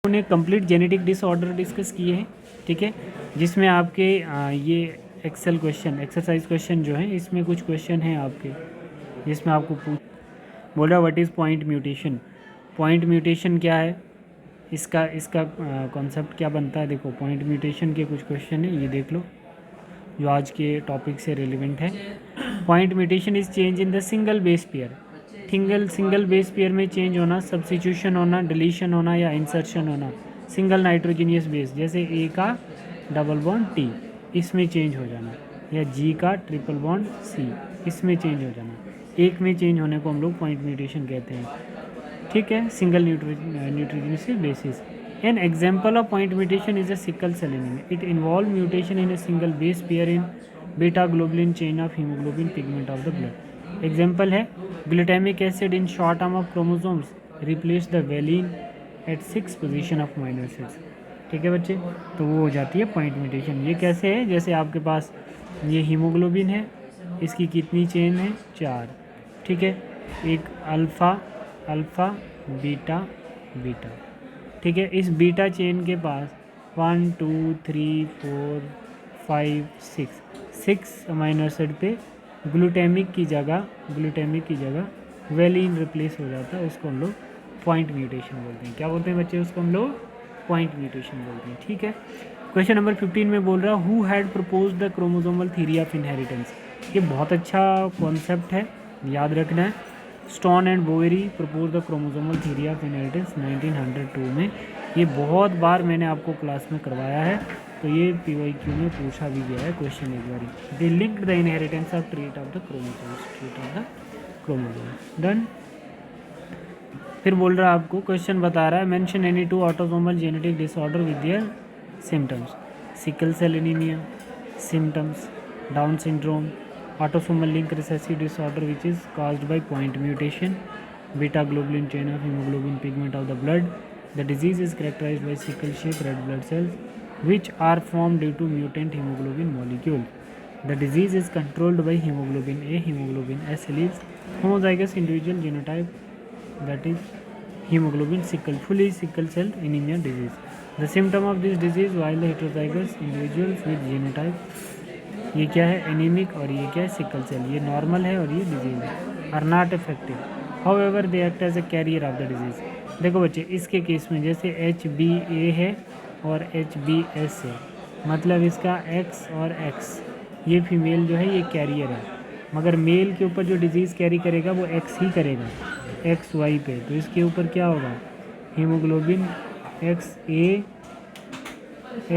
उन्हें complete genetic disorder discuss किए हैं, ठीक है, जिसमें आपके ये एक्सेल क्वेश्चन, एक्सरसाइज क्वेश्चन जो है, इसमें कुछ क्वेश्चन हैं आपके जिसमें आपको बोल रहा what is point mutation. Point mutation क्या है, इसका कॉन्सेप्ट क्या बनता है। देखो पॉइंट म्यूटेशन के कुछ क्वेश्चन है, ये देख लो जो आज के टॉपिक से रिलेवेंट है। Point mutation is change in the single base pair. Single base pair में चेंज होना, सब्स्टिट्यूशन होना, डिलीशन होना या इंसर्शन होना। सिंगल नाइट्रोजनियस बेस जैसे ए का डबल बॉन्ड टी, इसमें चेंज हो जाना, या जी का ट्रिपल बॉन्ड सी, इसमें चेंज हो जाना। एक में चेंज होने को हम लोग पॉइंट म्यूटेशन कहते हैं, ठीक है, single nitrogenous basis. An example of point mutation is a sickle cell anaemia. It involve mutation in a single base pair in beta globulin chain of haemoglobin pigment of the blood. Example है glutamic acid in short arm of chromosomes replace the valine at 6 position of amino acids. ठीक है बच्चे, तो वो हो जाती है point mutation. ये कैसे है, जैसे आपके पास ये हीमोग्लोबिन है, इसकी कितनी चेन है, 4, ठीक है, एक अल्फ़ा अल्फ़ा बीटा बीटा, ठीक है। इस बीटा चेन के पास 1 2 3 4 5 6 अमीनो एसिड पे ग्लूटामिक की जगह वेलिन रिप्लेस हो जाता है, उसको हम लोग पॉइंट म्यूटेशन बोलते हैं। क्या बोलते हैं बच्चे, उसको हम लोग पॉइंट म्यूटेशन बोलते हैं, ठीक है। क्वेश्चन नंबर 15 में बोल रहा हु had propose the chromosomal theory of inheritance. ये बहुत अच्छा कॉन्सेप्ट है, याद रखना है। Sutton and Boveri propose the chromosomal theory of inheritance 1902 में। ये बहुत बार मैंने आपको क्लास में करवाया है, तो ये PYQ में पूछा भी गया है क्वेश्चन एक बारी। They linked the inheritance of trait of the chromosomes, done. फिर बोल रहा है आपको, क्वेश्चन बता रहा है mention any 2 autosomal genetic disorder with their symptoms. Sickle cell anaemia symptoms, Down syndrome, autosomal link recessive disorder which is caused by point mutation, beta globulin chain of hemoglobin pigment of the blood. The disease is characterized by sickle shape red blood cells which are formed due to mutant hemoglobin molecule. The disease is controlled by hemoglobin A, hemoglobin S alleles, homozygous individual genotype, that is hemoglobin fully sickle cell anemia disease. The symptom of this disease while the heterozygous individuals with genotype, ये क्या है anaemic और ये क्या है sickle cell, ये normal है और ये डिजीज है, are not effective, however they act as a carrier of the disease. देखो बच्चे, इसके केस में जैसे HbA है और HbS है, मतलब इसका X और X, ये फीमेल जो है ये कैरियर है, मगर मेल के ऊपर जो डिजीज़ कैरी करेगा वो X ही करेगा, XY पे, तो इसके ऊपर क्या होगा, हीमोग्लोबिन XA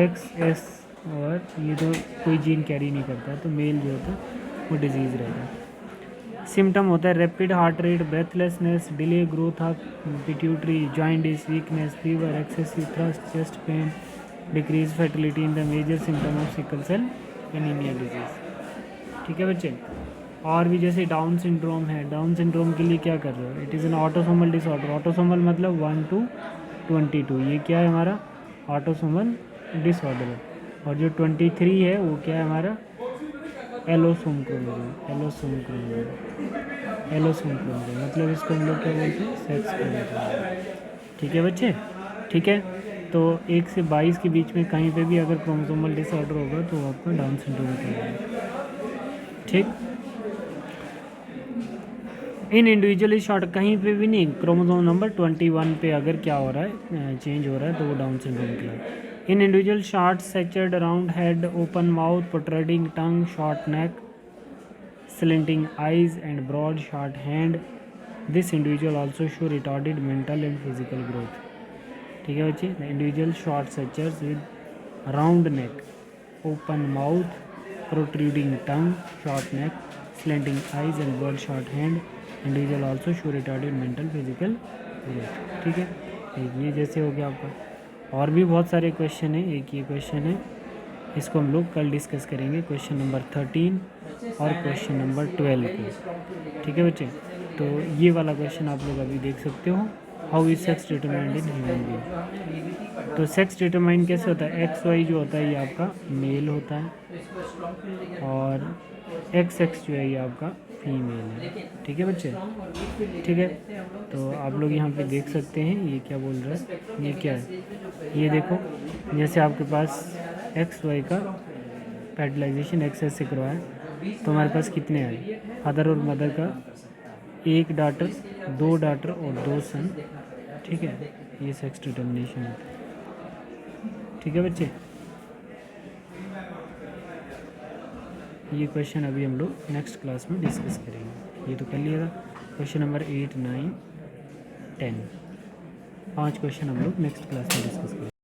XS, और ये तो कोई जीन कैरी नहीं करता, तो मेल जो होता है वो डिजीज़ रहेगा। सिम्टम होता है rapid heart rate, breathlessness, delay growth of pituitary, jaundice, weakness, fever, excessive thirst, chest pain, decrease fertility in the major symptom of sickle cell anaemia disease. ठीक है बच्चे, और भी जैसे डाउन सिंड्रोम है, डाउन सिंड्रोम के लिए क्या कर रहे हो, it is an autosomal disorder. Autosomal मतलब 1 to 22, ये क्या है हमारा ऑटोसोमल डिसऑर्डर है। और जो 23 है वो क्या है हमारा एलोसोम क्रोमोसोम, मतलब इसको हम लोग क्या बोलते हैं, सेक्स क्रोमोसोम। ठीक है बच्चे, ठीक है। तो 1 से 22 के बीच में कहीं पे भी अगर क्रोमोसोमल डिसऑर्डर होगा तो आपको डाउन सिंड्रोम कहलाएगा, ठीक। इन इंडिविजुअल शॉर्ट कहीं पे भी नहीं, क्रोमोसोम नंबर 21 पे अगर क्या हो रहा है, चेंज हो रहा है, तो वो डाउन सिंड्रोम कहलाएगा। In individual short statured round head, open mouth, protruding tongue, short neck, slanting eyes and broad short hand. This individual also show retarded mental and physical growth. ठीक है बच्चे, the individual short statured with round neck, open mouth, protruding tongue, short neck, slanting eyes and broad short hand. Individual also show retarded mental physical growth. ठीक है, ये जैसे हो गया आपका। और भी बहुत सारे क्वेश्चन हैं, एक ये क्वेश्चन है, इसको हम लोग कल डिस्कस करेंगे, क्वेश्चन नंबर 13 और क्वेश्चन नंबर 12 को। ठीक है बच्चे, तो ये वाला क्वेश्चन आप लोग अभी देख सकते हो, how is sex determined in human being. तो सेक्स डिटरमाइंड कैसे होता है, XY जो होता है ये आपका मेल होता है, और XX जो है ये आपका फीमेल है। ठीक है बच्चे, ठीक है। तो आप लोग यहाँ पे देख सकते हैं ये क्या बोल रहा है, ये क्या है, ये देखो जैसे आपके पास एक्स वाई का फर्टिलाइजेशन एक्सेस से करवाया तो हमारे पास कितने आए, फादर और मदर का 1 डॉटर, 2 डॉटर और 2 सन। ठीक है, ये सेक्स डिटर्मिनेशन है। ठीक है बच्चे, ये क्वेश्चन अभी हम लोग नेक्स्ट क्लास में डिस्कस करेंगे। ये तो कर लिया था क्वेश्चन नंबर 8, 9, 10, 5 क्वेश्चन हम लोग नेक्स्ट क्लास में डिस्कस करेंगे।